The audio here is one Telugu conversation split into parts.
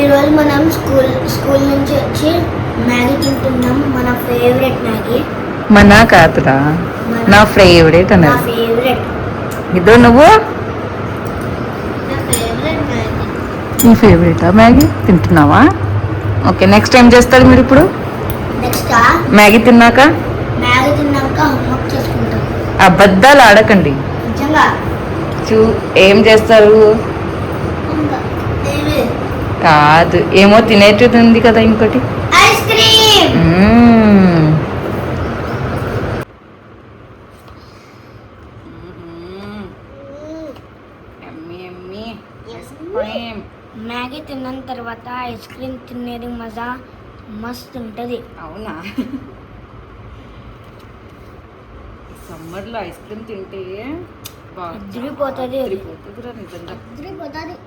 ఈరోజు మనం స్కూల్ నుంచి వచ్చి మ్యాగీ తింటున్నాం. మన ఫేవరెట్ మ్యాగీ. మన కాదురా, నా ఫేవరెట్ నా అన్నది. ఫేవరెట్ ఇదో నువ్వు నా ఫేవరెట్ మ్యాగీ. నీ ఫేవరెటా మ్యాగీ తింటున్నావా? ఓకే, నెక్స్ట్ ఏం చేస్తారు మీరు ఇప్పుడు? నెక్స్ట్ మ్యాగీ తిన్నాక మ్యాగీ తిన్నాక హోంవర్క్ చేసుకుంటాం. అబద్ధాలు ఆడకండి. నిజంగా ఏం చేస్తారు? కాదు, ఏమో తినేటిది ఉంది కదా ఇంకోటి. Ice cream. మ్యాగీ తిన్న తర్వాత ఐస్ క్రీమ్ తినేది మజా మస్తు ఉంటుంది. అవునా? సమ్మర్లో ఐస్ క్రీమ్ తింటే అదిరిపోతుంది. అదిరిపోతుందిరా నిజంగా. అదిరిపోతుంది.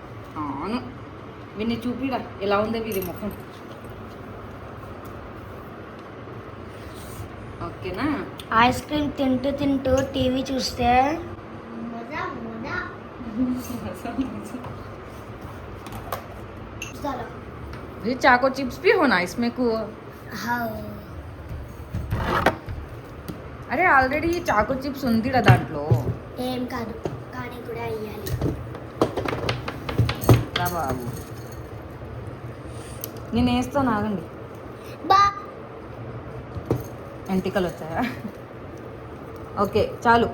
అవును, వీడిని చూపిరా ఎలా ఉందో వీరి ముఖం. ఓకేనా? ఐస్ క్రీమ్ తింటూ తింటూ టీవీ చూస్తే ये चाको चिप्स भी होना इसमें को. అరే ఆల్రెడీ చాకో చిప్స్ ఉందిరా దాంట్లో. ఏం కాదు, కానీ కూడా వేయాలి. రా బాబు, నేను వేస్తాను, ఆగండి. బా ఎంటికలు వచ్చాయా? ఓకే, చాలు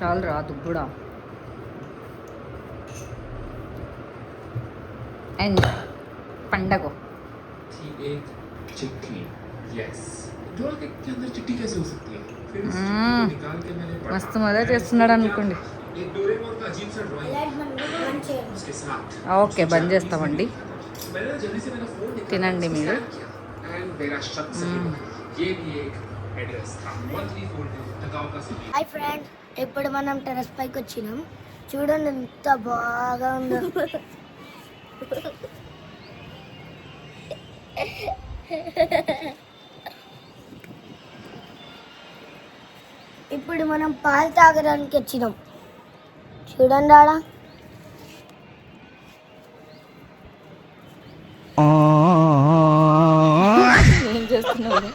చాలు రా దుబ్బుడా. అండ్ పండగ మస్తు మజా చేస్తున్నాడు అనుకోండి. ఓకే, బంద్ చేస్తామండి. తినండి మీరు. హాయ్ ఫ్రెండ్, ఇప్పుడు మనం టెర్రస్ పైకి వచ్చినాం. చూడండి ఎంత బాగా ఉందో. ఇప్పుడు మనం పాలు తాగడానికి వచ్చినాం. చూడండి ఆడ ఏం చేస్తున్నావు?